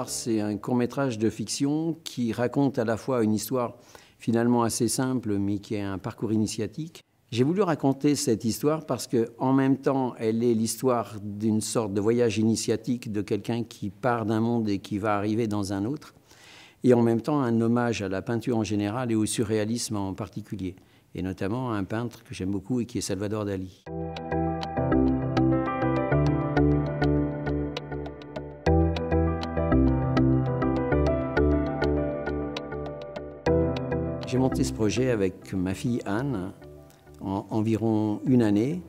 Noir, c'est un court-métrage de fiction qui raconte à la fois une histoire finalement assez simple, mais qui est un parcours initiatique. J'ai voulu raconter cette histoire parce qu'en même temps, elle est l'histoire d'une sorte de voyage initiatique de quelqu'un qui part d'un monde et qui va arriver dans un autre, et en même temps un hommage à la peinture en général et au surréalisme en particulier, et notamment à un peintre que j'aime beaucoup et qui est Salvador Dali. J'ai monté ce projet avec ma fille Anne en environ une année,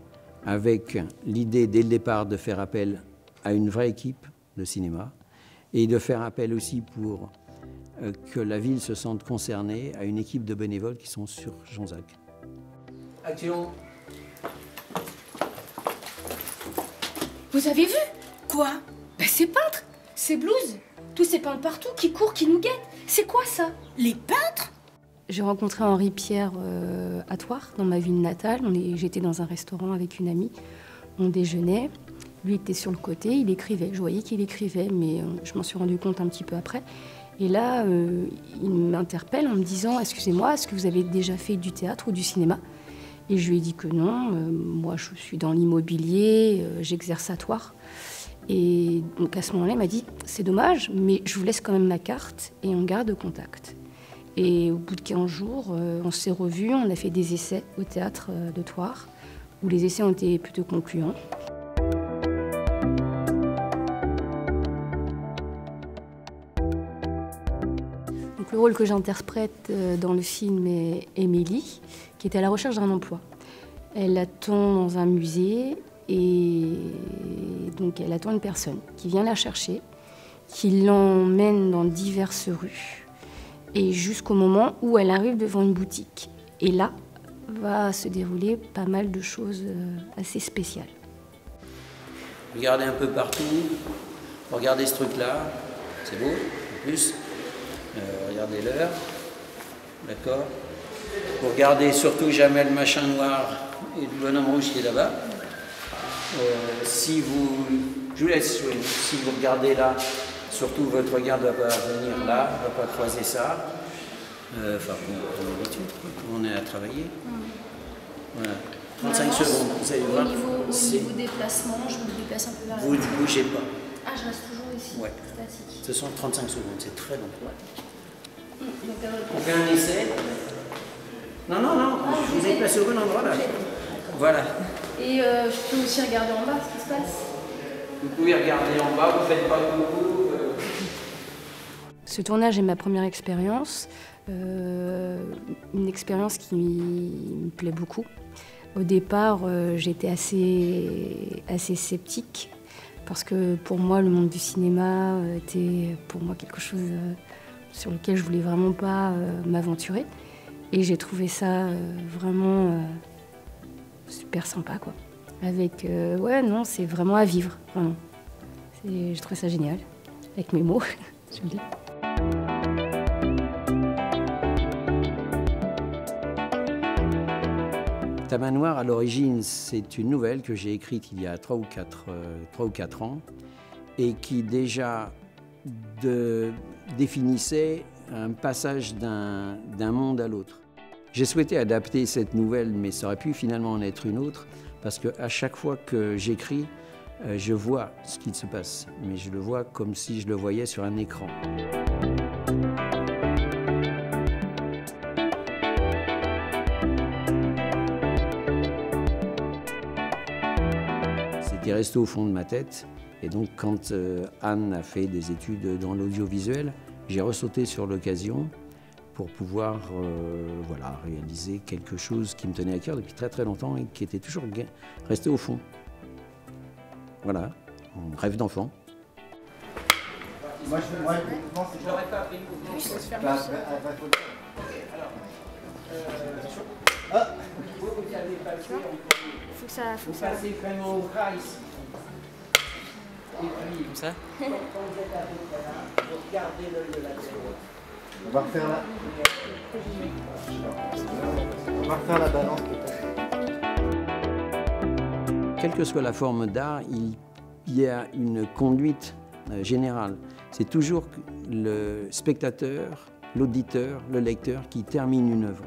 avec l'idée dès le départ de faire appel à une vraie équipe de cinéma et de faire appel aussi pour que la ville se sente concernée à une équipe de bénévoles qui sont sur Jonzac. Action! Vous avez vu? Quoi? Ben c'est peintre, c'est blues, tous ces peintres partout qui courent, qui nous guettent. C'est quoi ça? Les peintres? J'ai rencontré Henri Pierre à Thouars, dans ma ville natale. J'étais dans un restaurant avec une amie, on déjeunait. Lui était sur le côté, il écrivait. Je voyais qu'il écrivait, mais je m'en suis rendu compte un petit peu après. Et là, il m'interpelle en me disant « Excusez-moi, est-ce que vous avez déjà fait du théâtre ou du cinéma ?» Et je lui ai dit que non. Moi, je suis dans l'immobilier, j'exerce à Thouars. Et donc à ce moment-là, il m'a dit « C'est dommage, mais je vous laisse quand même ma carte et on garde contact. » Et au bout de 15 jours, on s'est revus, on a fait des essais au théâtre de Thouars, où les essais ont été plutôt concluants. Donc, le rôle que j'interprète dans le film est Émilie, qui est à la recherche d'un emploi. Elle attend dans un musée et donc elle attend une personne qui vient la chercher, qui l'emmène dans diverses rues. Et jusqu'au moment où elle arrive devant une boutique. Et là, va se dérouler pas mal de choses assez spéciales. Regardez un peu partout, regardez ce truc-là, c'est beau, en plus. Regardez l'heure, d'accord. Vous regardez surtout jamais le machin noir et le bonhomme rouge qui est là-bas. Si vous, je vous laisse jouer, si vous regardez là, surtout, votre regard ne va pas venir là, ne va pas croiser ça. Enfin, comme d'habitude, on est à travailler. Voilà. 35 secondes, vous allez voir. Au niveau déplacement, je me déplace un peu vers la vous ne bougez pas. Ah, je reste toujours ici, ouais. statique. Ce sont 35 secondes, c'est très long. Ouais. On fait un essai. Non, non, non, je vous ai placé au bon endroit là. Voilà. Et je peux aussi regarder en bas ce qui se passe. Vous pouvez regarder en bas, vous ne faites pas beaucoup. Ce tournage est ma première expérience, une expérience qui me plaît beaucoup. Au départ, j'étais assez sceptique parce que pour moi, le monde du cinéma était pour moi quelque chose sur lequel je voulais vraiment pas m'aventurer. Et j'ai trouvé ça vraiment super sympa, quoi. Avec, ouais, non, c'est vraiment à vivre, vraiment. Je trouve ça génial, avec mes mots, je le dis. Ta main noire, à l'origine, c'est une nouvelle que j'ai écrite il y a 3 ou 4 ans et qui déjà définissait un passage d'un monde à l'autre. J'ai souhaité adapter cette nouvelle, mais ça aurait pu finalement en être une autre, parce qu'à chaque fois que j'écris, je vois ce qu'il se passe, mais je le vois comme si je le voyais sur un écran. C'était resté au fond de ma tête, et donc quand Anne a fait des études dans l'audiovisuel, j'ai ressauté sur l'occasion pour pouvoir voilà, réaliser quelque chose qui me tenait à cœur depuis très très longtemps et qui était toujours resté au fond. Voilà, un rêve d'enfant. Moi, je n'aurais pas appris le mouvement. Je laisse faire Alors, vous avez passé, faut que ça... vous passez vraiment au gras ici. Et puis, comme ça. Quand vous êtes à peu près là, vous regardez l'œil de la tête. on va refaire la balance peut-être. Quelle que soit la forme d'art, il y a une conduite générale. C'est toujours le spectateur, l'auditeur, le lecteur qui termine une œuvre.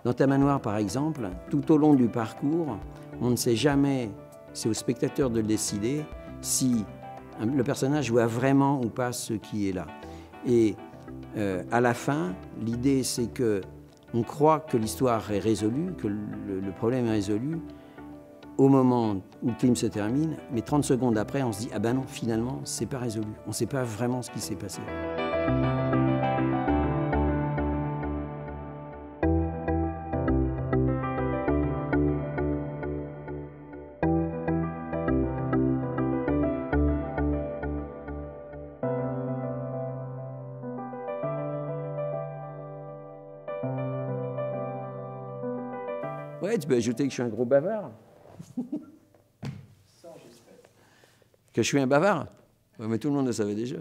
Dans Tamanoir, par exemple, tout au long du parcours, on ne sait jamais, c'est au spectateur de le décider, si le personnage voit vraiment ou pas ce qui est là. Et à la fin, l'idée c'est que on croit que l'histoire est résolue, que le problème est résolu, au moment où le film se termine, mais 30 secondes après, on se dit « Ah ben non, finalement, c'est pas résolu. On ne sait pas vraiment ce qui s'est passé. » Ouais, tu peux ajouter que je suis un gros bavard. Que je suis un bavard? Ouais, mais tout le monde le savait déjà.